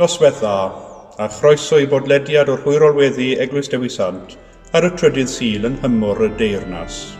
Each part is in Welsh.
Noswaith dda, a chroeso i bodlediad o'r Hwyrol Weddi Eglwys Dewi Sant ar y trydydd Sul yn hymwr y Teyrnas.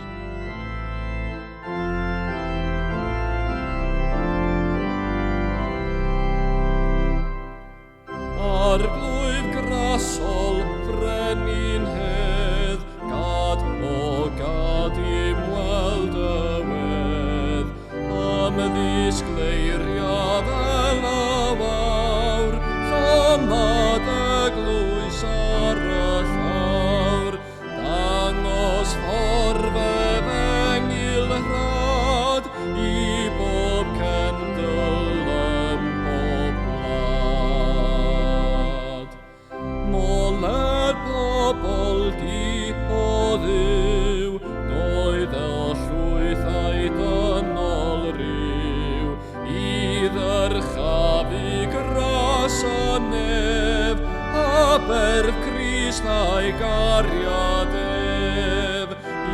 Arglwydd grasol frenin hedd, gad o gad i'm weld y wedd, am ddisgleiriad fel a fawr, llomad eglwys ar y llawr, dangos ffordd efengil rhad i bob cendl ym pob gwlad. Moled pobl di o Dduw, doedd y llwyth a'i dynol ryw, i ddyrchafu Gwasanaeth, a berf Crist a'i gariad ef, i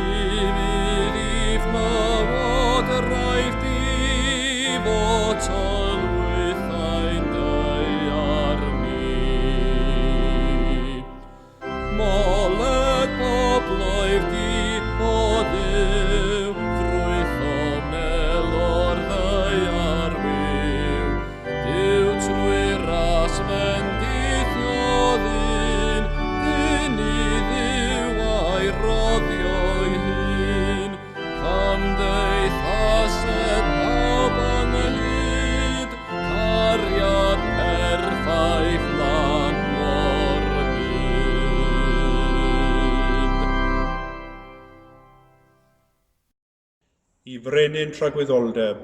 fydd i fnywod raif di fod tolwyth a'i'n deiar ni. Moled bobloedd di o Dduw, ffrwyth o melor ddeiar wyw, Dyw trwy ras bendith o ddyn, dyn i Dduw a'i roddio'i hun, camdeithased pawb ynghyd, cariad perffaith lan o'r byd. I frenin tragwyddoldeb,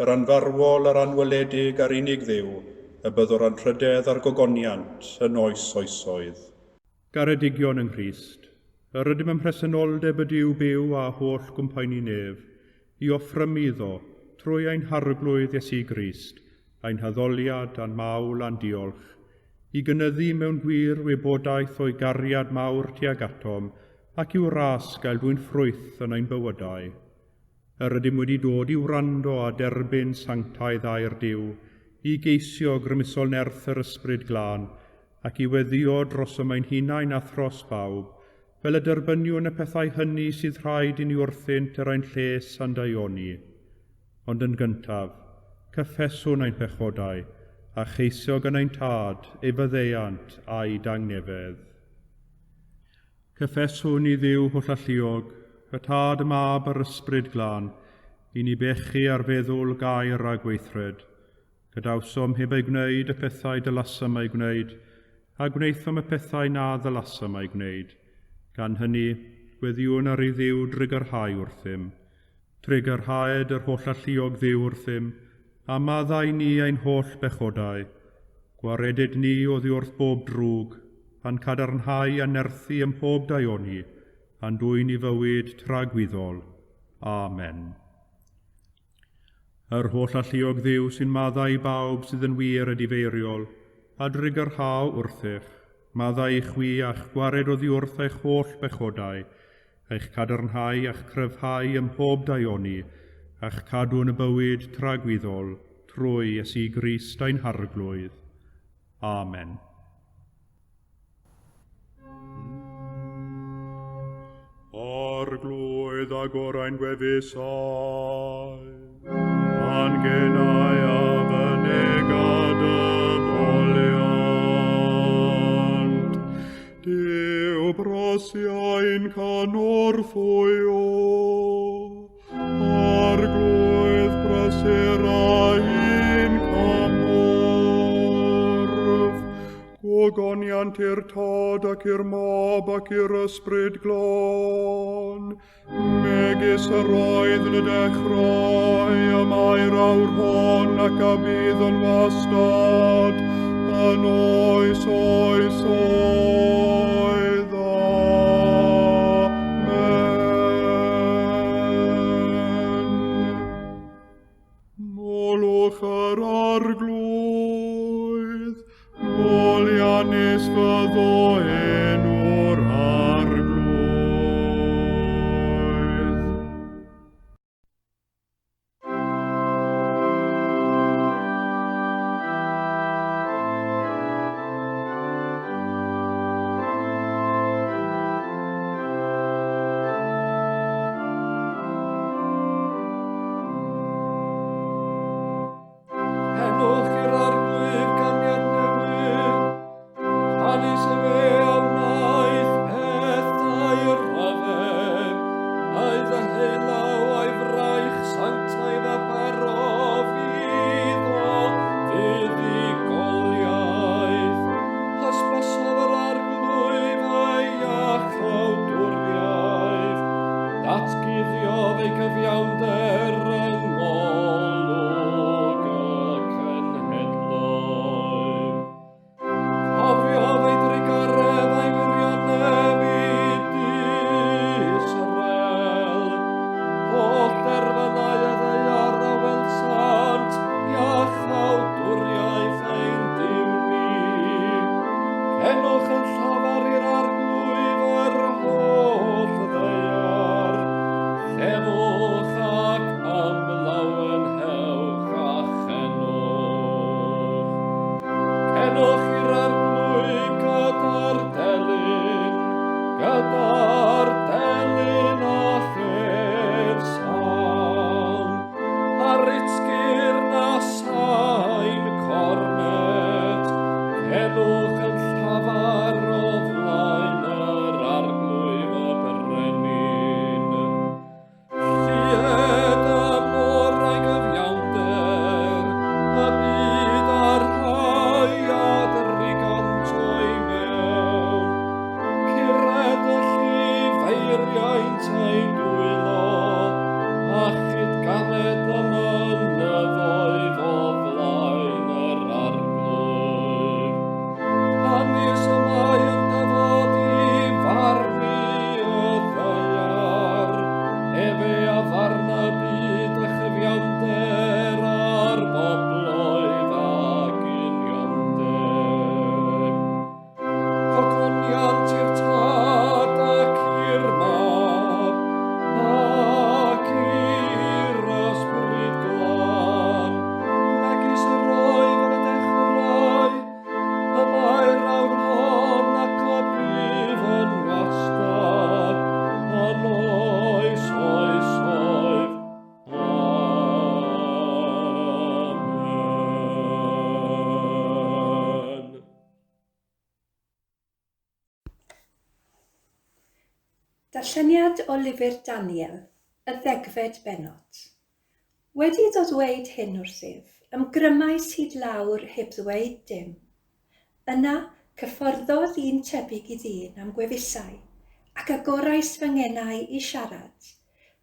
yr anfarwol a'r anweledig a'r unig Dduw, y byddwr anrhydedd a'r gogoniant yn oes oesoedd. Garedigion yng Nghrist, yr ydym yn presenoldeb y Duw byw a holl gwmpaini nef, i offrym iddo, trwy ein harglwydd Iesu Grist, ein haddoliad a'n mawl a'n diolch, i gynyddu mewn gwir wybodaeth o'i gariad mawr tuag atom, ac i'w ras gael dwi'n ffrwyth yn ein bywydau. Yr ydym wedi dod i wrando a derbyn sanctaidd a'r Duw, i geisio grymusol nerth yr ysbryd glân, ac i weddio dros y mae'n hunain a thros bawb, fel y derbyniwn y pethau hynny sydd rhaid i ni wrthynt yr ein lles a'n daioni. Ond yn gyntaf, cyffeswn ein pechodau, a cheisio gan ein tad, ei fyddeiant a'i dangnefedd. Cyffeswn i Dduw holl alluog, y tad y mab yr ysbryd glân, i ni bechu ar feddwl gair a gweithred. Gadawsom heb ei gwneud y pethau dylasam ei gwneud, a gwneithom y pethau na ddylasam ei gwneud. Gan hynny, gweddiwn ar ei Dduw drigyrhau wrthym. Trigyrhaed yr holl alluog Dduw wrthym, a maddau ni ein holl bechodau. Gwaredid ni oddi wrth bob drwg, pan cadarnhau a nerthu ym mhob daioni, a'n dwy'n i fywyd tragwyddol. Amen. Yr holl alluog Dduw sy'n maddau i bawb sydd yn wir a difeiriol, a drigyrhaw wrthych, maddau i chwi a'ch gwared oddi wrth eich holl bechodau, eich cadarnhau a'ch cryfhau ym mhob daioni, a'ch cadw yn y bywyd tragwyddol, trwy Iesu Grist ein harglwydd. Amen. Arglwydd ag orau'n gwefusau, angennau a fynegad y foliant, Dyw brosiau'n canorthwyo, arglwydd brysurau'n camorf, gogoniant i'r tad ac i'r mab ac i'r ysbryd glân, megis yr oedd yn y dechrau, y mae'r awr hon ac a bydd yn wastad, yn oes oes oedd. Amen. Molwch yr arglwydd, molianus fyddo enw'r arglwydd. Enwch yn llafar i'r arglwyf yr holl ddeiar. Chefwch ac am lawen hewch a chenwch. Cenwch i'r arglwyf gyda'r delyn a lle'r sawn. Ar itsgyr na sain cornet, cenwch yn llafar o flaen yr arglwyf y brenin. Llied y morau gyfiawnder, y byd a'r rhai adriganto'i mewn. Cured y llifeiriaint ein dwylo, a chyd ganed y mynyddoedd o flaen yr arglwyf. Hanes y mae yn dyfod i farnu y ddeiar, efe a farna byd y chyfiawnder a'r bobloedd ac uniondeb. Cogloniant i'r tad ac i'r mab, ac i'r ysbryd glân, megis yr oedd yn y dechrau, y mae'r awr hon ac o bydd yn wastad, yn oes oes oedd. Amen. Darlleniad o lyfr Daniel, y 10fed bennod. Wedi dod dweud hyn wrthyf, ymgrymais hyd lawr heb ddweud dim. Yna cyfforddodd un tebyg i ddyn am gwefusau, ac agorais fy ngenau i siarad,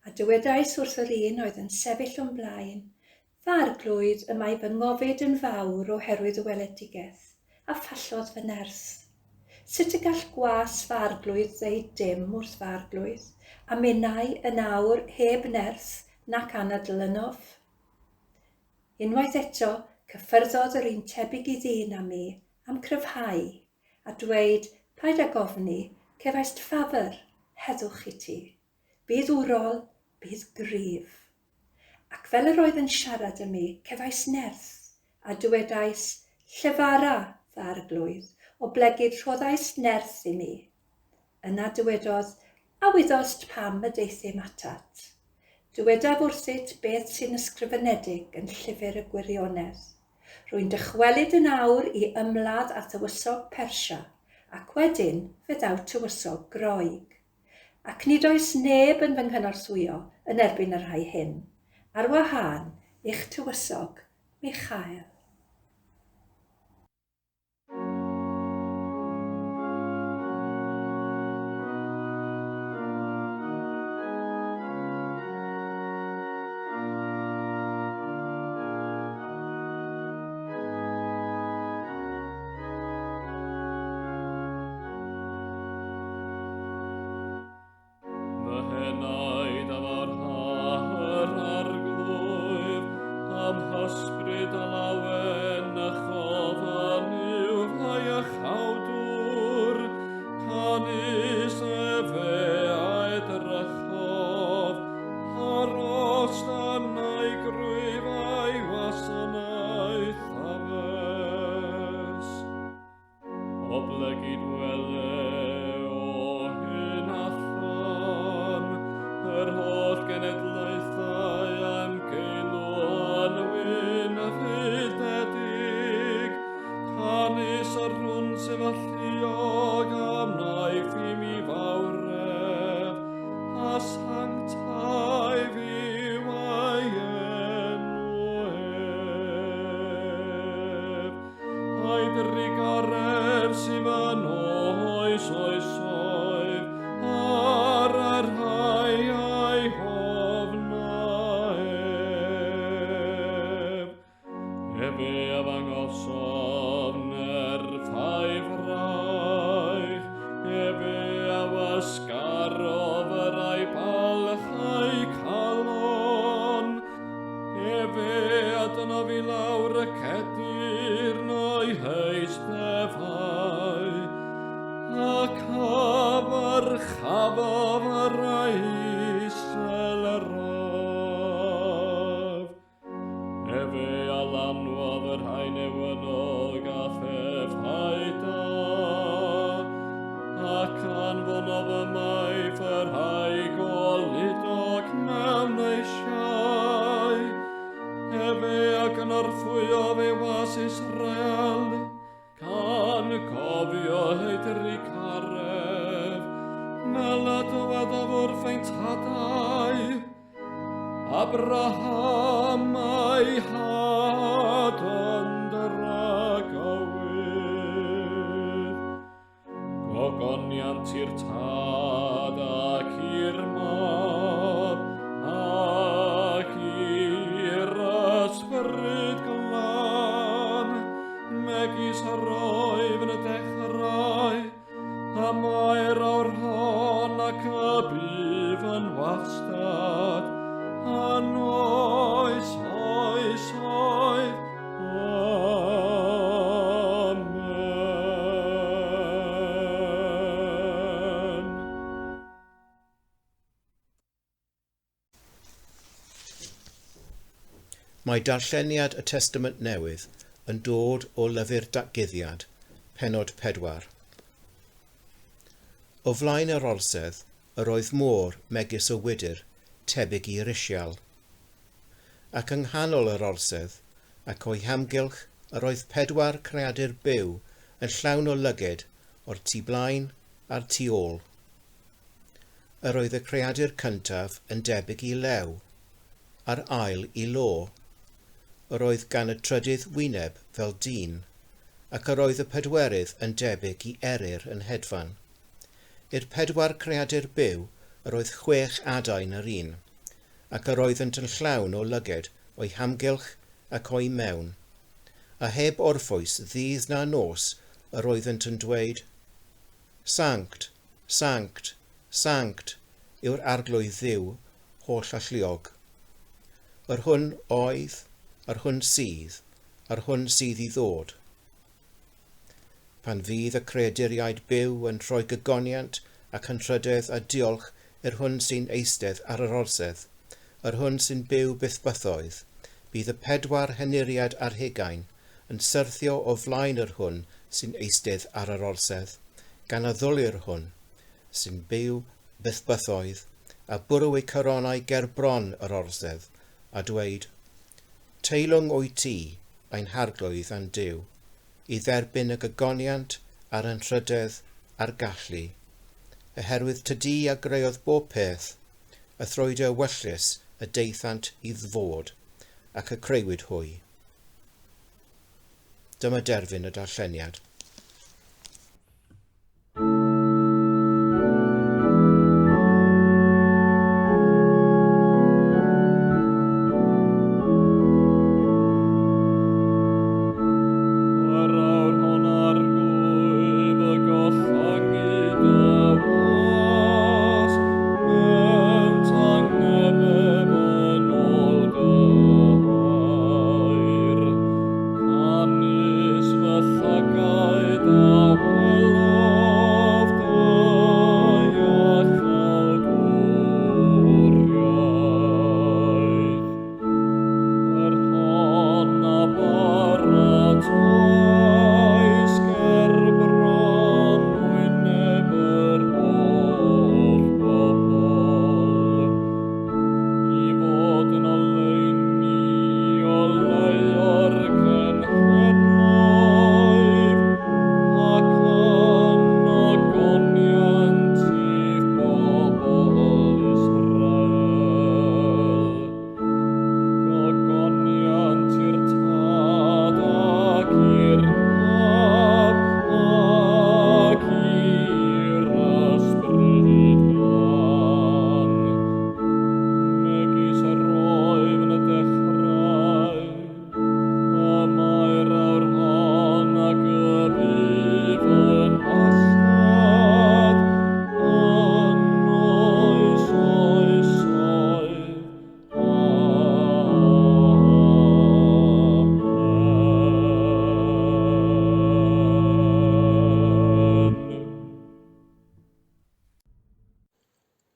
a dywedais wrth yr un oedd yn sefyll o'n blaen, fa arglwydd y mae fy ngofid yn fawr oherwydd y weledigaeth, a fallodd fy nerth. Sut y gall gwas fy arglwydd ddeud dim wrth fy arglwydd, a minnau yn awr heb nerth nac anadlynof? Unwaith eto, cyffyrddodd yr un tebyg i ddyn am mi am cryfhau, a dweud, paid ag ofni, cefais ffafr, heddwch i ti. Bydd wrol, bydd gryf. Ac fel yr oedd yn siarad â mi, cefais nerth, a dywedais, llefara, fy arglwydd, o blegyd rhoddais nerth i mi. Yna dywedodd, a wyddost pam y deithim atat. Dywedaf wrthyt beth sy'n ysgrifenedig yn llyfr y gwirionedd. Rwy'n dychwelyd yn awr i ymladd a tywysog Persia, ac wedyn fe ddaw tywysog Groeg. Ac nid oes neb yn fy nghynorthwyo yn erbyn yr rhai hyn, ar wahân i'ch tywysog Michael. Ebe a ddangosofn faifra o heidri caref, melad o weddafwr ffeintadau, Abraham a'i had yn dragawydd. Gogoniant i'r tad ac i'r mab, ac i'r ysbryd glan, megis yr oedd yn y dechrau, a mae'r awr hon ac y bydd yn wastad, yn oes, oes, oes, amen. Mae darlleniad y Testament Newydd yn dod o lyfr Datguddiad, pennod 4. O flaen yr orsedd, yr oedd môr megis o wydr, tebyg i risial. Ac yng nghanol yr orsedd, ac o'i hamgylch, yr oedd 4 creadur byw yn llawn o lyged o'r tu blaen a'r tu ôl. Yr oedd y creadur cyntaf yn debyg i lew, a'r ail i lo. Yr oedd gan y trydydd wyneb fel dyn, ac yr oedd y pedwerydd yn debyg i eryr yn hedfan. I'r 4 creadur byw, yr oedd 6 adain yr un, ac yr oeddent yn llawn o lyged o'i hamgylch ac o'i mewn. A heb orffwys ddydd na nos, yr oeddent yn dweud, Sanct, Sanct, Sanct, yw'r arglwydd Dduw, holl alluog. Yr hwn oedd, yr hwn sydd i ddod. Pan fydd y creaduriaid byw yn rhoi gygoniant ac yn trydydd a diolch i'r hwn sy'n eistedd ar yr orsedd, yr hwn sy'n byw bythbythoedd, bydd y 4 henuriad ar hugain yn syrthio o flaen yr hwn sy'n eistedd ar yr orsedd, gan addoli'r hwn sy'n byw bythbythoedd, a bwrw eu coronau ger bron yr orsedd, a dweud, Teilwng o'i ti, ein harglwydd a'n Duw, i dderbyn y gygoniant a'r anrhydedd a'r gallu, oherwydd tydi a greodd bob peth, y thrwyd y wyllus y deithant i ddfod, ac y creuwyd hwy. Dyma derfyn y darlleniad.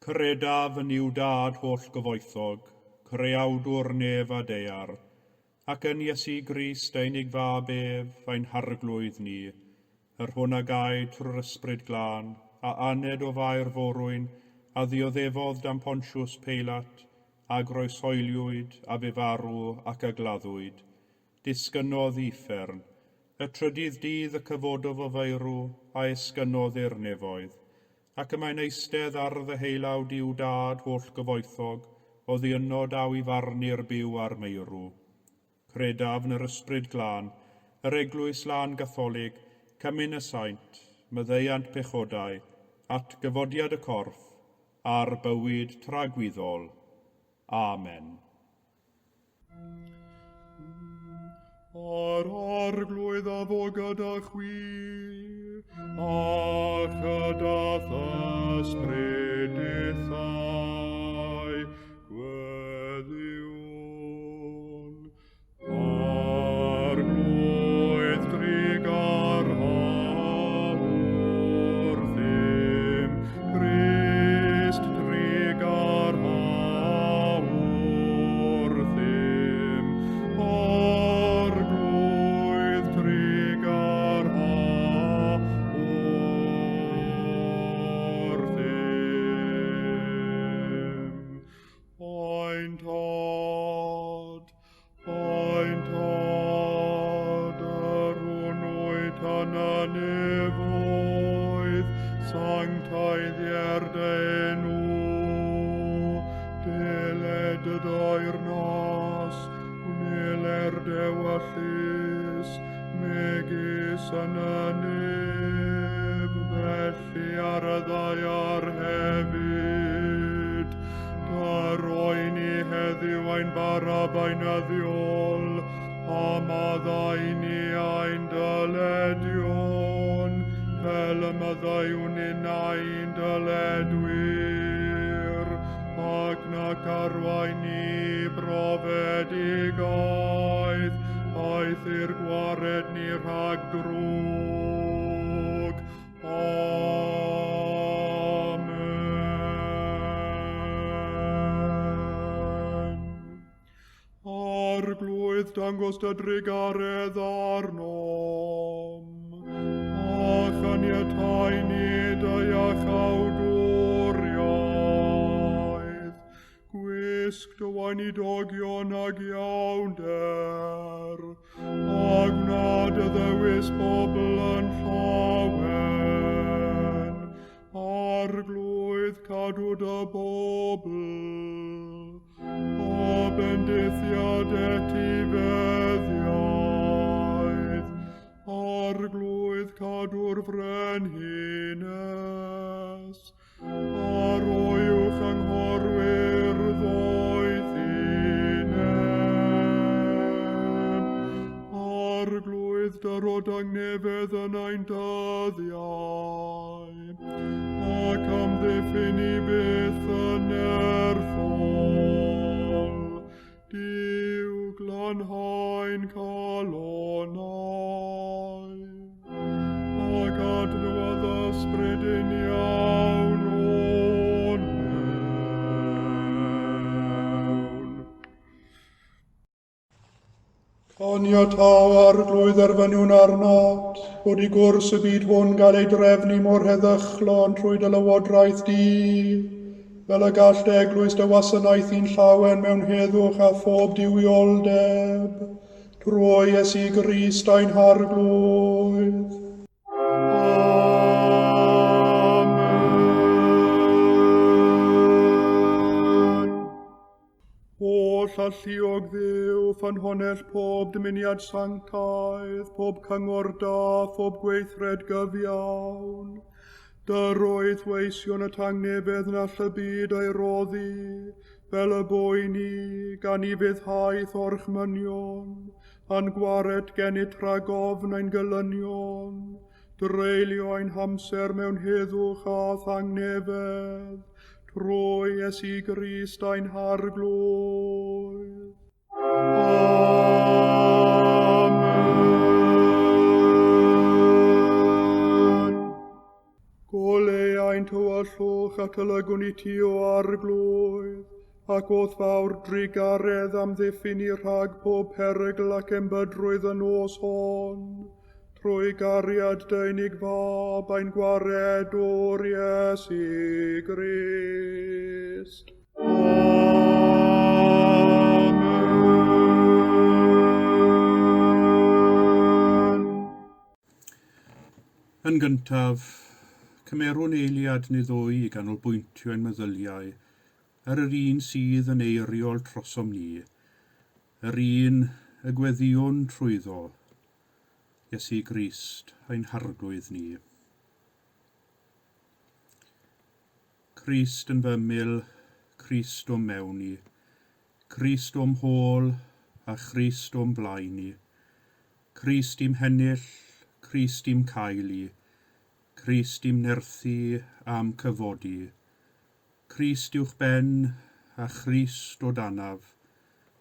Credaf yn i'w dad holl gyfoethog, creawdwr nef a dear, ac yn Iesu Grist ein fab ef, ein harglwydd ni, yr hwn a gai trwy'r ysbryd glân, a aned o fair forwyn, a ddioddefodd dan Pontiws Peilat, a groesoeliwyd, a fe farw ac a gladdwyd. Disgynnodd uffern, Y trydydd dydd y cyfododd o feirw a esgynodd i'r nefoedd, ac y mae'n eistedd ar ddeheilawd i'w dad holl gyfoethog, o ddiynno daw i farnu'r byw ar meirw. Credaf yn yr ysbryd glân, yr Eglwys Lân Gatholig, cymyn y Sant, myddeiant pechodau, at gyfodiad y corff, a'r bywyd tragwyddol. Amen. Ar arglwydd a fo gyda chwi, a chydath ysbrydithau gweddiwn. Arglwydd drigar hawr ddim, Crist drigar hawr ddim, arglwydd drigar hawr ddim. Ointad, yr hwnnwyd yna nefoedd, sanctaidd enw, deled y Teyrnas, wneler dewallus, megis yn y nef, felly ar y ddaiar hefyd. Dar oen i heddiw ein barab ein addiol, a maddau ni ein dyledion, fel y maddaiwn yn ein dyledwyr, ac nac arwain ni brofedigaeth, aeth i'r gwared ni rhag drwg. Amen. Arglwydd dangos dy drigaredd arnom, a chaniatau ni dy iachawdwriaeth, gwisg dy wain i dogion ag iawnder, a gnad y ddewis bobl yn llawen, arglwydd cadw dy bobl, o bendithiad etifeddiaeth, arglwydd cadw'r frenhines, ar oiwch anghorwyr ddoethinem, arglwydd dyrod angnefedd yn ein dyddiau, ac amddiffyn i byth yn erthol, Duw glanhaen calonau, ac adnodd ysbryd yn iawn o'n mewn. Caniatâw arglwydd erfyniwn arnat, bod i gwrs y byd hwn gael ei drefnu mor heddychlon trwy dy lywodraeth di, fel y gall dy eglwys dy wasanaeth i'n llawen mewn heddwch a phob diwioldeb, drwy Iesu Grist ein harglwydd. Amen. O llalluog ddiw, ffynhonell pob dymuniad sanctaidd, pob cyngor da, pob gweithred gyfiawn, Dyrwydd weision y tangnefedd na all y byd ei roddi, fel y boi ni, gan i fyddhaeth orchmynion, a'n gwared gennyt rhagofn ein gylynion, dreulio ein hamser mewn heddwch a thangnefedd, trwy Iesu Grist ein harglwydd. Gole ein tywyllwch at olygwn i ti o arglwydd, ac oedd fawr drigaredd am ddiffyn i rhag pob perygl ac embydrwydd yn nos hon, trwy gariad deunig fab ein gwared o'r Iesu Grist. Amen. Yn gyntaf, cymerwn eiliad neu ddwy i ganolbwyntio ein meddyliau ar yr un sydd yn eiriol trosom ni, yr un y gweddiwn trwyddo, Iesu Grist ein harglwydd ni. Crist yn fymyl, Crist o'm mewn ni, Crist o'm hôl a Crist o'm blaen ni, Crist i'm hennill, Crist i'm cael i, Crist i'm nerthu am cyfodi, Crist uwch ben a Crist o danaf,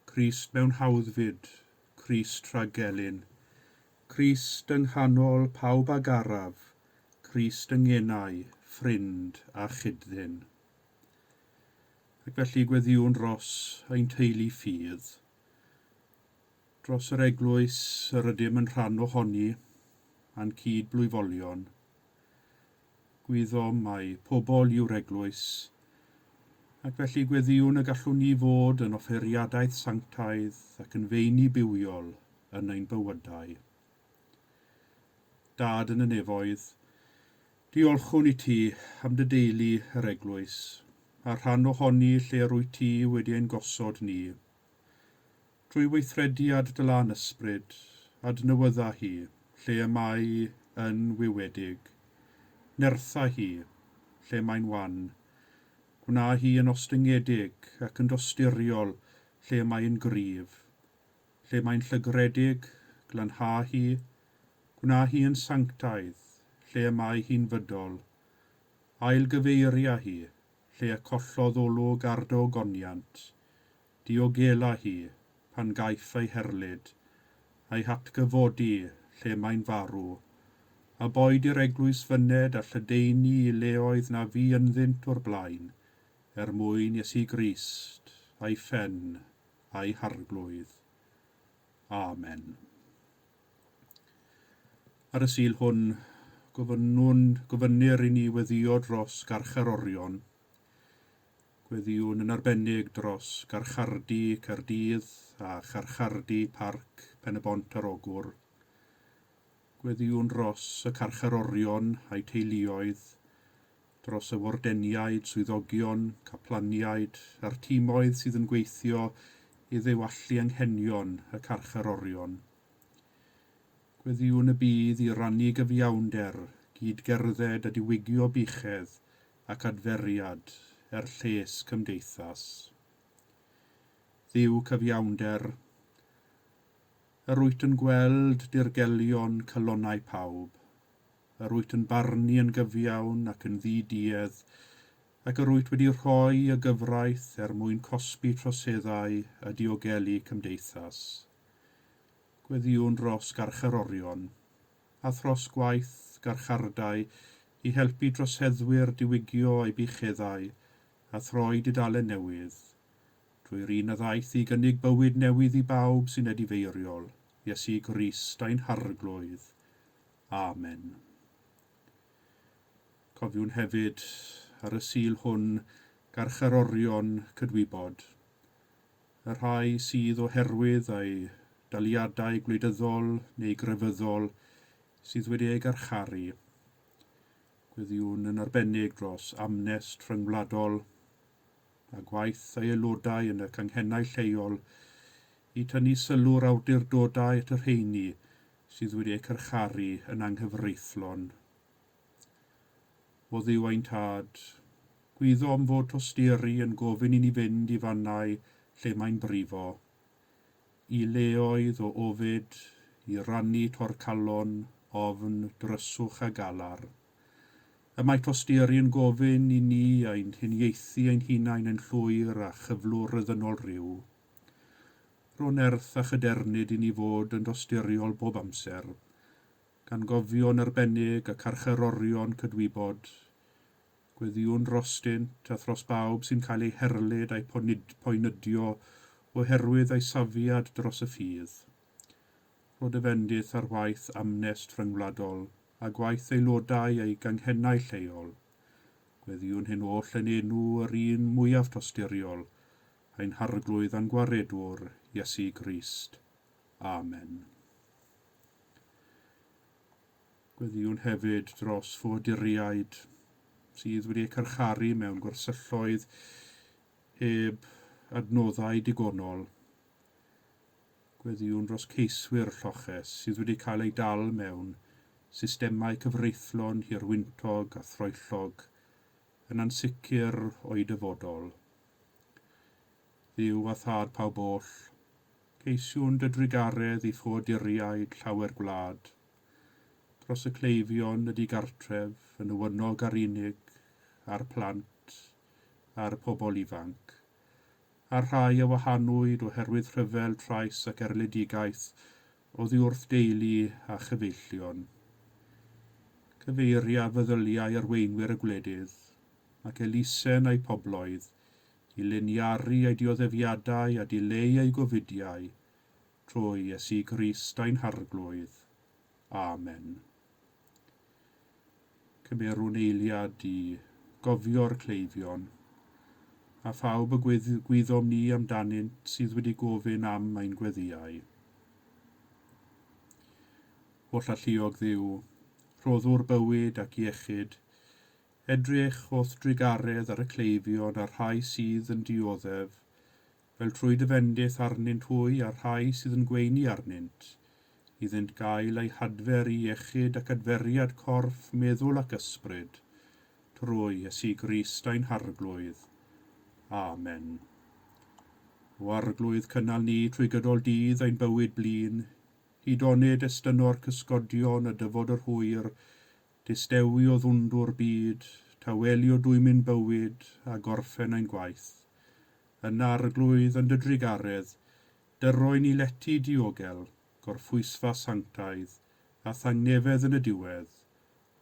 Crist mewn hawddfyd, Crist rhag gelyn, Crist yng nghanol pawb ag araf, Crist yng ngenau, ffrind a chydddyn. Ac felly gweddiwn dros ein teulu ffydd, dros yr eglwys yr ydym yn rhan ohoni, a'n cyd blwyfolion. Gwyddom mai pobl yw'r eglwys, ac felly gweddiwn y gallwn ni fod yn offeriadaeth sanctaidd ac yn feini bywiol yn ein bywydau. Dad yn y nefoedd, diolchwn i ti am dy deulu yr eglwys, a rhan ohoni lle rwy ti wedi ein gosod ni. Trwy weithrediad dy lan ysbryd, adnewydda hi, lle y mae yn wiwedig. Nertha hi, lle mae'n wan. Gwna hi yn ostyngedig ac yn dosturiol, lle mae'n gryf. Lle mae'n llygredig, glanha hi. Gwna hi yn sanctaidd, lle mae hi'n fydol. Ail gyfeiria hi, lle y collodd olwg ar dy ogoniant. Diogela hi, pan gaiff ei herlyd, a'i hatgyfodi, lle mae'n farw. A boed i'r eglwys fyned a lledaenu i leoedd na fi ynddynt o'r blaen, mwyn Iesu Grist, a'i phen, a'i harglwydd. Amen. Ar y sul hwn, gofynnir i ni weddio dros garcharorion. Gweddiwn yn arbennig dros garchardi Caerdydd a charchardi Parc Pen y Bont ar Ogwr. Gweddiwn dros y carcharorion a'i teuluoedd, dros y wardeniaid, swyddogion, caplaniaid a'r timoedd sydd yn gweithio i ddewallu anghenion y carcharorion. Gweddiwn y bydd i rannu gyfiawnder, gydgerdded a diwygio buchedd ac adferiad lles cymdeithas. Dduw cyfiawnder, yr wyt yn gweld dirgelion cylonau pawb, yr wyt yn barnu yn gyfiawn ac yn ddiduedd, ac yr wyt wedi rhoi y gyfraith mwyn cosbi troseddau a diogelu cymdeithas. Gweddiwn dros garcharorion, a thros gwaith garchardau i helpu droseddwyr diwygio eu bucheddau a throi dudalen newydd, drwy'r un a ddaeth i gynnig bywyd newydd i bawb sy'n edifeiriol, Iesu Grist ein harglwydd. Amen. Cofiwn hefyd ar y sul hwn garcharorion cydwybod, y rhai sydd oherwydd ei daliadau gwleidyddol neu grefyddol sydd wedi ei garcharu. Gweddiwn yn arbennig dros amnest rhyngwladol a gwaith ei aelodau yn y canghennau lleol i tynnu sylw'r awdurdodau at yr rheini sydd wedi ei carcharu yn anghyfreithlon. O Dduw ein tad, gwyddom fod tosteri yn gofyn i ni fynd i fannau lle mae'n brifo, i leoedd o ofid, i rannu torcalon, ofn, dryswch a galar. Y mae tosteri yn gofyn i ni ein huniaethu ein hunain yn llwyr a chyflwr ddynol rhyw. Ro'n erth a chydernid i ni fod yn dosteriol bob amser, gan gofio'n arbennig y carcharorion cydwybod, gweddiwn drostynt a thros bawb sy'n cael ei herlyd a'i poenydio oherwydd ei safiad dros y ffydd. Rod y fendith ar waith amnest rhyngwladol a gwaith aelodau ei ganghennau lleol. Gweddiwn hyn oll yn enw yr un mwyaf tosturiol, ein harglwydd a'n gwaredwr, Iesu Grist. Amen. Gweddiwn hefyd dros foduriaid sydd wedi carcharu mewn gwersylloedd heb adnoddau digonol. Gweddiwn dros ceiswyr lloches sydd wedi cael ei dal mewn systemau cyfreithlon hirwyntog a throellog yn ansicr o'i dyfodol. Dduw a thad pawb oll, ceisiwn dy drigaredd i ffoduriaid llawer gwlad, dros y cleifion ydi gartref yn ywynog ar unig, a'r plant, a'r pobl ifanc, a'r rhai a wahanwyd oherwydd rhyfel trais ac erledigaeth oddi wrth deulu a chyfeillion. Cyfeiria feddyliau arweinwyr y gwledydd, ac elusen eu pobloedd, i liniaru eu dioddefiadau a dileu eu gofidiau, trwy Iesu Grist ein harglwydd. Amen. Cymerwn eiliad i gofio'r cleifion, a phawb y gwyddom ni amdanynt sydd wedi gofyn am ein gweddiau. O llalluog Dduw, rhoddwr bywyd ac iechyd, edrych o'th drigaredd ar y cleifion a'r rhai sydd yn dioddef, fel trwy dyfendith arnynt hwy a'r rhai sydd yn gweini arnynt, iddynt gael eu hadfer i iechyd ac adferiad corff, meddwl ac ysbryd, trwy Iesu Grist ein harglwydd. Amen. O arglwydd cynnal ni trwy gydol dydd ein bywyd blin, hyd onyd estyno'r cysgodion a dyfod yr hwyr, distewi o ddwndwr byd, taweli o dwymyn bywyd a gorffen ein gwaith. Yn arglwydd yn dy drigaredd, dyrroen i leti diogel, gorffwysfa sanctaidd, a thangnefedd yn y diwedd,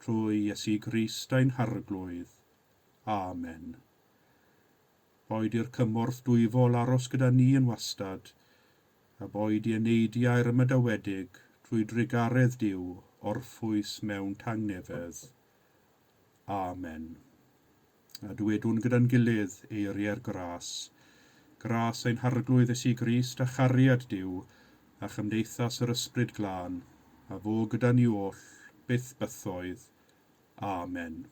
trwy Iesu Grist ein harglwydd. Amen. Boed i'r cymorth dwyfol aros gyda ni yn wastad, a boed i eneidiau'r ymydawedig trwy drigaredd Duw orffwys mewn tangnefedd. Amen. A dwedwn gyda'n gilydd eiriau'r gras. Gras ein harglwydd Iesu Grist a chariad Duw, a chymdeithas yr ysbryd glân, a fo gyda ni oll, byth bythoedd. Amen.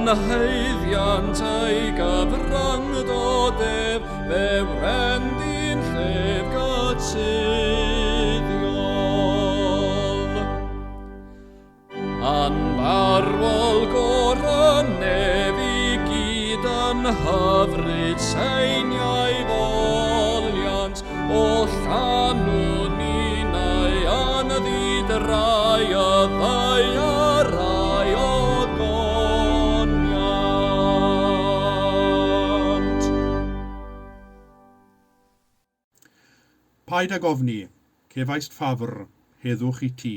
Anheiddiant ei gyfrangdodef, fe wrendyn llef gydsyddiol. Anfarwol gorynef i gyd yn hyfryd seiniau foliant, o llanw ni'n ei anddidrai y ddau a rai o Paid ag ofni, cefaist ffafr, heddwch i ti,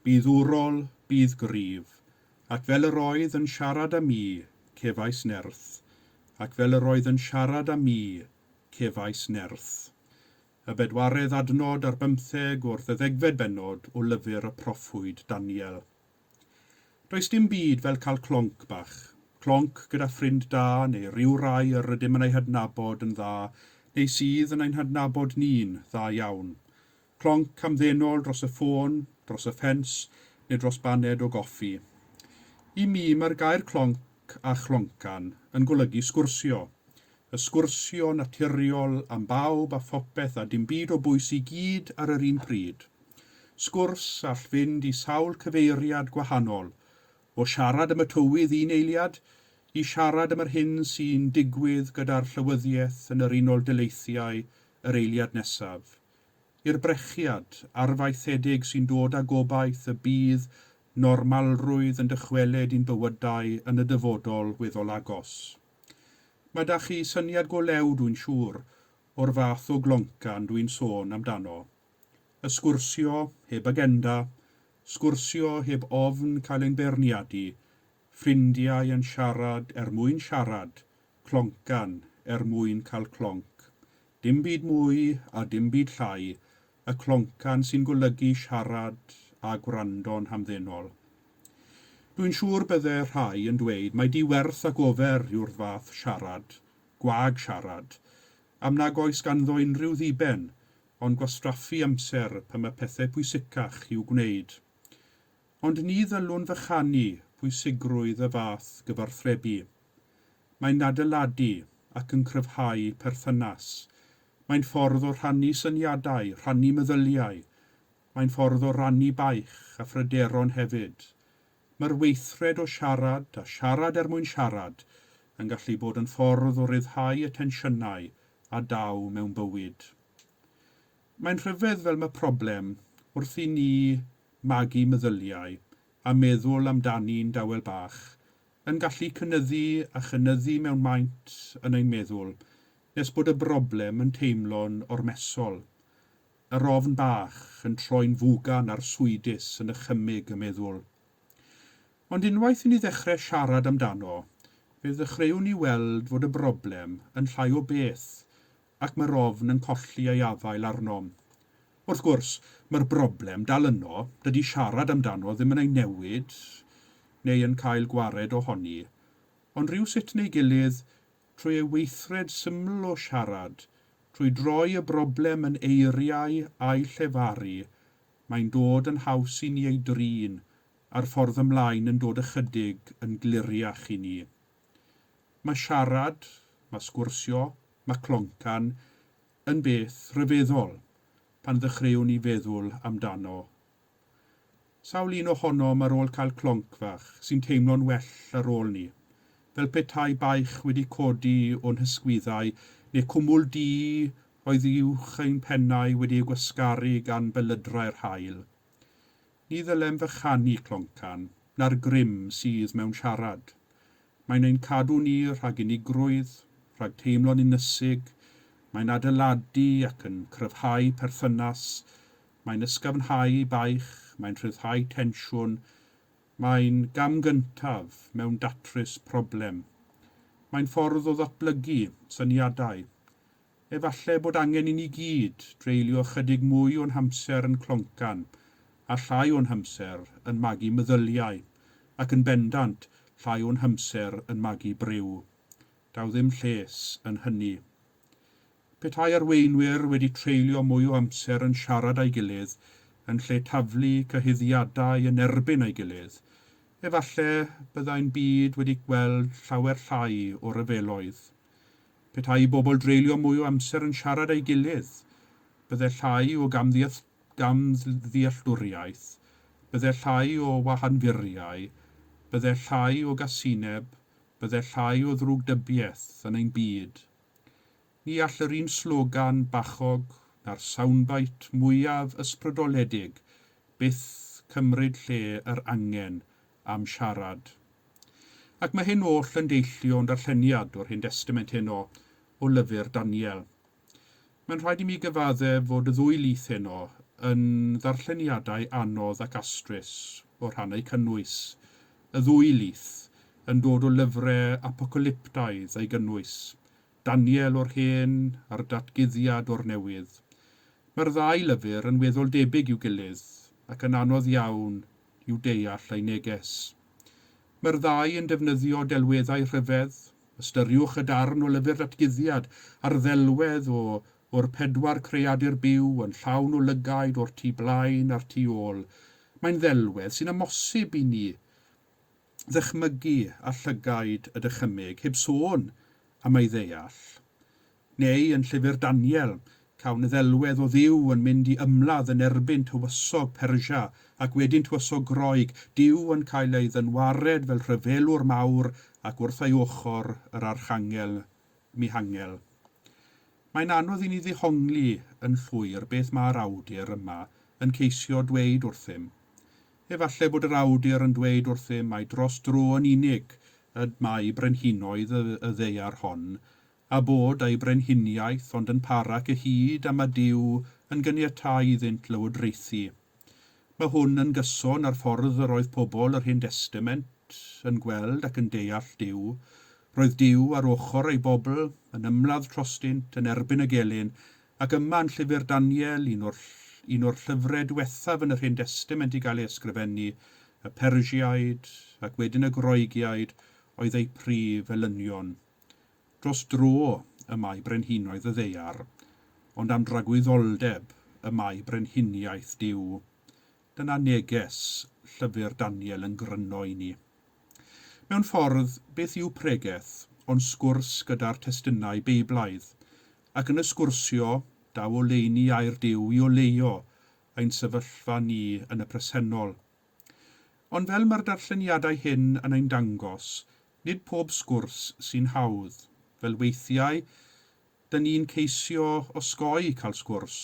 bydd wrol, bydd grif, ac fel yr oedd yn siarad â mi, cefais nerth, ac fel yr oedd yn siarad â mi, cefais nerth. Y bedwaredd adnod ar 15 wrth y 10fed bennod o lyfr y proffwyd Daniel. Does dim byd fel cael clonc bach, clonc gyda ffrind da neu ryw rai yr ydym yn ei hadnabod yn dda, neu sydd yn ein hadnabod ni'n dda iawn. Clonc camddenol dros y ffôn, dros y ffens, neu dros baned o goffi. I mi mae'r gair clonc clonc a chloncan yn golygu sgwrsio. Y sgwrsio naturiol am bawb a phopeth a dim byd o bwys i gyd ar yr un pryd. Sgwrs all fynd i sawl cyfeiriad gwahanol, o siarad am y tywydd un eiliad, i siarad am yr hyn sy'n digwydd gyda'r llywyddiaeth yn yr Unol Daleithiau yr eiliad nesaf. I'r brechiad arfaethedig sy'n dod â gobaith y bydd normalrwydd yn dychwelyd i'n bywydau yn y dyfodol weddol agos. Mae da chi syniad go lew dwi'n siŵr o'r fath o gloncan dwi'n sôn amdano. Y sgwrsio heb agenda, sgwrsio heb ofn cael ein berniadu, ffrindiau yn siarad mwyn siarad, cloncan mwyn cael clonc. Dim byd mwy a dim byd llai, y cloncan sy'n golygu siarad a gwrando'n hamddenol. Dwi'n siŵr bydde rhai yn dweud mai diwerth ac ofer yw'r fath siarad, gwag siarad, am nag oes ganddo unrhyw ddiben, ond gwastraffu amser pan mae pethau pwysicach i'w gwneud. Ond ni ddylwn fychanu pwysigrwydd y fath gyfarthrebu. Mae'n adeiladu ac yn cryfhau perthynas. Mae'n ffordd o rhannu syniadau, rhannu meddyliau. Mae'n ffordd o rannu baich a phryderon hefyd. Mae'r weithred o siarad a siarad mwyn siarad yn gallu bod yn ffordd o ryddhau y tensiynau a daw mewn bywyd. Mae'n rhyfedd fel mae problem wrth i ni magu meddyliau a meddwl amdani'n dawel bach yn gallu cynyddu a chynyddu mewn maint yn ein meddwl nes bod y broblem yn teimlo'n ormesol. Yr ofn bach yn troi'n fwgan ar swydus yn ychymig y meddwl. Ond unwaith i ni ddechrau siarad amdano, fe ddechreuwn ni weld fod y broblem yn llai o beth ac mae'r ofn yn colli ei afael arnom. Wrth gwrs, mae'r broblem dal yno, dydy siarad amdano ddim yn ei newid neu yn cael gwared ohoni, ond rhywsut neu gilydd trwy ei weithred syml o siarad, trwy droi y broblem yn eiriau a'i llefaru, mae'n dod yn haws i ni ei drin, a'r ffordd ymlaen yn dod ychydig yn gliriach i ni. Mae siarad, mae sgwrsio, mae cloncan yn beth rhyfeddol pan ddechreuwn ni feddwl amdano. Sawl un ohonom ar ôl cael clonc fach sy'n teimlo'n well ar ôl ni, fel petai baich wedi codi o'n hysgwyddau neu cwmwl du oedd uwch ein pennau wedi'i gwasgaru gan belydrau'r haul. Ni ddylem fychanu cloncan na'r grym sydd mewn siarad. Mae'n ein cadw ni rhag unigrwydd, rhag teimlo'n unysig, mae'n adeiladu ac yn cryfhau perthynas, mae'n ysgafnhau baich, mae'n rhyddhau tensiwn, mae'n gamgyntaf mewn datrys problem. Mae'n ffordd o ddatblygu syniadau. Efallai bod angen i ni gyd dreulio chydig mwy o'n hamser yn cloncan, a llai o'n hamser yn magu meddyliau, ac yn bendant llai o'n hamser yn magu briw. Daw ddim lles yn hynny. Petai arweinwyr wedi treulio mwy o amser yn siarad â'i gilydd, yn lle taflu cyhuddiadau yn erbyn ei gilydd, efallai byddai'n byd wedi gweld llawer llai o ryfeloedd. Petai bobl dreulio mwy o amser yn siarad â'i gilydd, byddai llai o gamddealltwriaeth, byddai llai o wahanfuriau, byddai llai o gasineb, byddai llai o ddrwgdybiaeth yn ein byd. Ni all yr un slogan bachog na'r soundbite mwyaf ysbrydoledig byth cymryd lle yr angen am siarad. Ac mae hyn oll yn deillio'n darlleniad o'r Hen Testament heno o lyfr Daniel. Mae'n rhaid i mi gyfaddef fod y ddwy lith heno yn ddarlleniadau anodd ac astrus o rhannau cynnwys. Y ddwy lith yn dod o lyfrau apocalyptaidd ei gynnwys, Daniel o'r hen a'r datguddiad o'r newydd. Mae'r ddau lyfr yn weddol debyg i'w gilydd ac yn anodd iawn i'w deall ei neges. Mae'r ddau yn defnyddio delweddau rhyfedd, ystyriwch y darn o lyfr datguddiad a'r ddelwedd o'r 4 creadur byw yn llawn o lygaid o'r tu blaen a'r tu ôl. Mae'n ddelwedd sy'n amosib i ni ddychmygu a llygaid y dychymyg heb sôn am ei ddeall. Neu yn llyfr Daniel, cawn y ddelwedd o Dduw yn mynd i ymladd yn erbyn tywysog Persia ac wedyn tywysog Groeg, Duw yn cael ei ddynwared fel rhyfelwr mawr ac wrth ei ochr yr archangel Mihangel. Mae'n anodd i ni ddihongli yn llwyr beth mae'r awdur yma yn ceisio dweud wrthym. Efallai bod yr awdur yn dweud wrthym mai dros dro yn unig y mae brenhinoedd y ddeiar hon, a bod ei brenhiniaeth ond yn para cyhyd am y Duw yn gyniatau iddynt lywodraethu. Mae hwn yn gyson ar ffordd yr oedd pobl yr Hen Testament yn gweld ac yn deall Duw. Roedd Duw ar ochr ei bobl yn ymladd trostynt yn erbyn y gelyn, ac yma yn llyfr Daniel, un o'r llyfrau diwethaf yn yr Hen Testament i gael ei ysgrifennu, y Persiaid ac wedyn y Groegiaid oedd ei prif elynion. Dros dro y mae brenhinoedd y ddeiar, ond am dragwyddoldeb y mae brenhiniaeth Duw. Dyna neges llyfr Daniel yn gryno i ni. Mewn ffordd, beth yw pregeth ond sgwrs gyda'r testunau beiblaidd, ac yn y sgwrsio daw o leini ai'r Duw i oleuo ein sefyllfa ni yn y presennol. Ond fel mae'r darlleniadau hyn yn ein dangos, nid pob sgwrs sy'n hawdd. Fel weithiau, dyn ni'n ceisio osgoi cael sgwrs,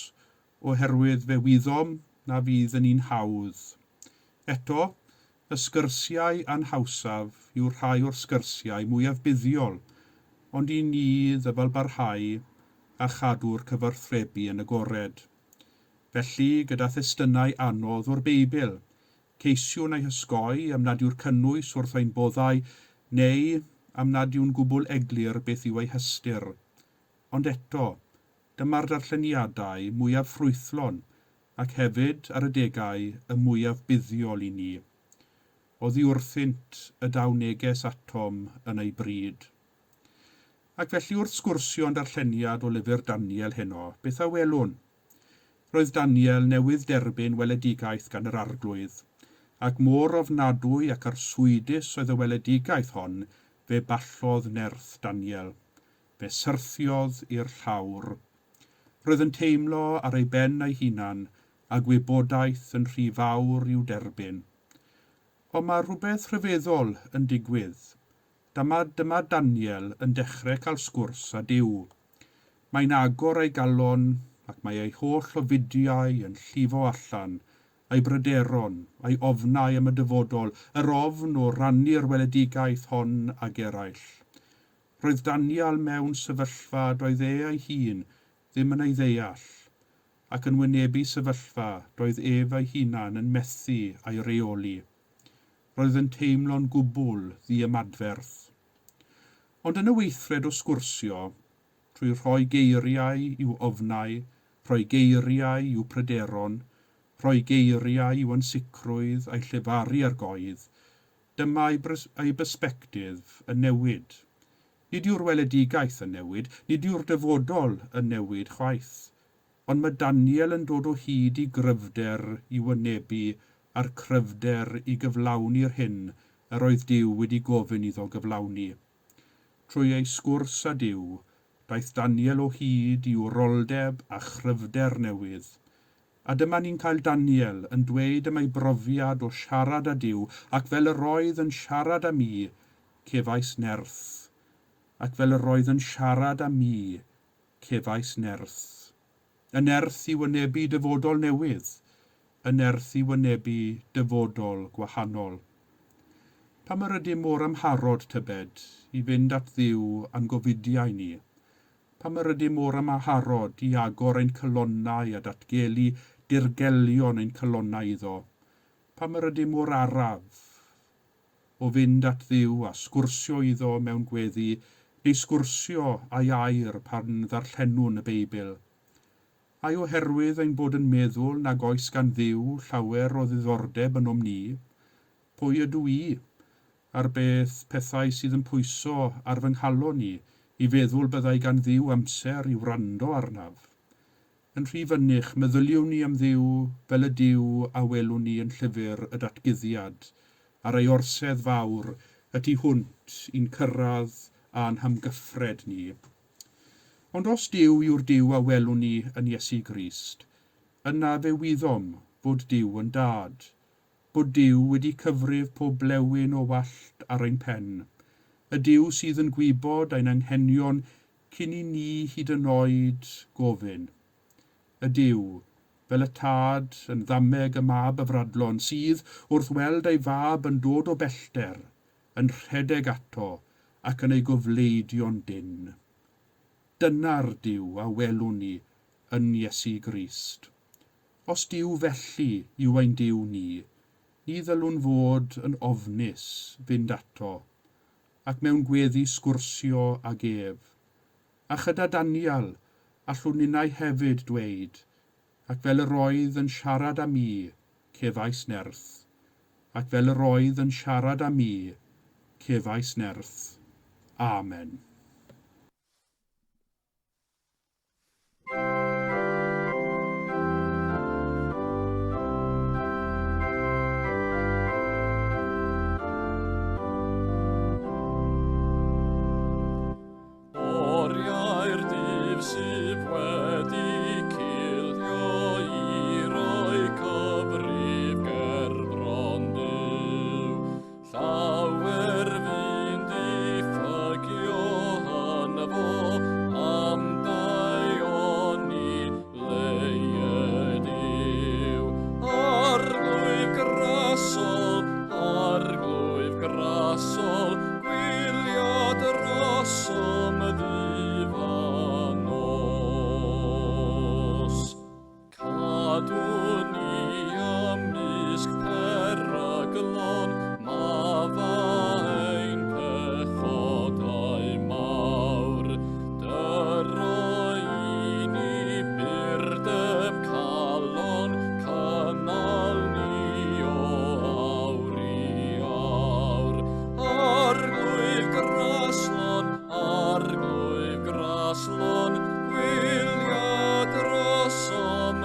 oherwydd fe wyddom na fydd yn un hawdd. Eto, y sgyrsiau anhawsaf yw rhai o'r sgyrsiau mwyaf buddiol, ond i ni ddyfalbarhau a chadw'r cyfarthrebu yn agored. Felly, gyda thestynau anodd o'r Beibl, ceisiwn ei hysgoi am nad yw'r cynnwys wrth ein boddau, neu am nad yw'n gwbl eglur beth yw ei hystyr. Ond eto, dyma'r darlleniadau mwyaf ffrwythlon ac hefyd ar y degau y mwyaf buddiol i ni. Oddi wrthynt y daw neges atom yn ei bryd. Ac felly wrth sgwrsio'n darlleniad o lyfr Daniel heno, beth a welwn? Roedd Daniel newydd derbyn weledigaeth gan yr arglwydd, ac mor ofnadwy ac arswydus oedd y weledigaeth hon, fe ballodd nerth Daniel, fe syrthiodd i'r llawr. Roedd yn teimlo ar ei ben ei hunan a gwybodaeth yn rhy fawr i'w derbyn. Ond mae rhywbeth rhyfeddol yn digwydd. Dyma Daniel yn dechrau cael sgwrs â Duw. Mae'n agor ei galon ac mae ei holl ofidiau yn llifo allan, ei bryderon, ei ofnau am y dyfodol, yr ofn o rannu'r weledigaeth hon ag eraill. Roedd Daniel mewn sefyllfa doedd ei hun ddim yn ei ddeall, ac yn wynebu sefyllfa doedd ei hunan yn methu a'i reoli. Roedd yn teimlo'n gwbl ddiymadferth. Ond yn y weithred o sgwrsio, trwy rhoi geiriau i'w ofnau, rhoi geiriau i'w pryderon, rhoi geiriau i'w ansicrwydd a'i llefaru ar goedd, dyma ei bersbectif yn newid. Nid yw'r weledigaeth yn newid, nid yw'r dyfodol yn newid chwaith, ond mae Daniel yn dod o hyd i gryfder i wynebu a'r cryfder i gyflawni'r hyn yr oedd Duw wedi gofyn iddo gyflawni. Trwy ei sgwrs â Duw, daeth Daniel o hyd i wroldeb a chryfder newydd. A dyma ni'n cael Daniel yn dweud am ei brofiad o siarad â Duw, ac fel yr oedd yn siarad â mi, cefais nerth. Ac fel yr oedd yn siarad â mi, cefais nerth. Y nerth i wynebu dyfodol newydd, y nerth i wynebu dyfodol gwahanol. Pam yr ydym mor amharod tybed i fynd at Dduw am gofidiau ni? Pam yr ydym mor amharod i agor ein cylonnau a datgelu dirgelion ein cylonnau iddo? Pam yr ydym mor araf o fynd at Dduw a sgwrsio iddo mewn gweddi, neu sgwrsio a'i air pan ddarllenwn y Beibl? Ai oherwydd ein bod yn meddwl nag oes gan Dduw llawer o ddiddordeb yn ni? Pwy ydw i? Ar beth pethau sydd yn pwyso ar fy nghalon ni, i feddwl byddai gan Dduw amser i wrando arnaf. Yn rhy fynych, meddyliwn ni am Dduw fel y Duw a welwn ni yn llyfr y datguddiad, ar ei orsedd fawr y tu hwnt i'n cyrraedd a'n hamgyffred ni. Ond os Duw yw'r Duw a welwn ni yn Iesu Grist, yna fe wyddom fod Duw yn dad, bod Duw wedi cyfrif pob blewyn o wallt ar ein pen, y Duw sydd yn gwybod ein anghenion cyn i ni hyd yn oed gofyn. Y Duw, fel y tad yn ddameg y mab yfradlon sydd, wrth weld ei fab yn dod o bellter, yn rhedeg ato ac yn ei gofleidio'n dyn. Dyna'r Duw a welwn ni yn Iesu Grist. Os Duw felly yw ein Duw ni ddylwn fod yn ofnus fynd ato, ac mewn gweddi sgwrsio ag ef. A chyda Daniel allwn ninnau hefyd dweud, ac fel yr oedd yn siarad â mi, cefais nerth, ac fel yr oedd yn siarad â mi, cefais nerth. Amen. Sydd wedi cilio i roi cyfrif gerbron Duw. Llawer fynd i ffygio hynny fo am daioni leiediw. Arglwydd grasol, gwyliad rosom ddifan. Cadw ni ymysg peryglon, ma fain pechodau mawr. Dyro i ni byrdeb calon, cynnal ni o awr i awr. Arglwydd graslon, gwyliad rosom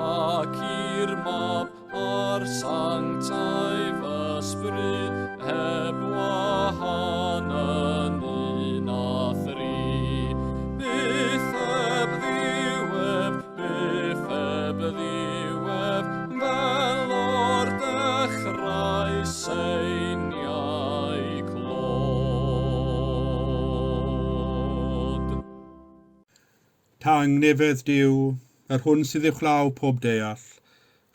ac i'r mab a'r sanctaidd ysbryd heb wahan yn un a thri. Byth heb ddiwedd, fel o'r dechrau seiniau clod. Tangnefedd Duw, yr hwn sydd uwchlaw pob deall,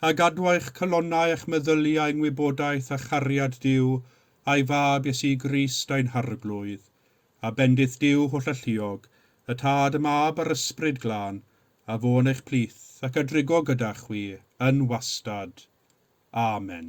a gadwa'ch colonnau eich meddyliau yng ngwybodaeth a chariad Duw a'i fab Iesu Grist ein harglwydd, a bendith Duw holl alluog, y tad y mab a'r ysbryd glân, a fo'n eich plith ac a drigo gyda chwi yn wastad. Amen.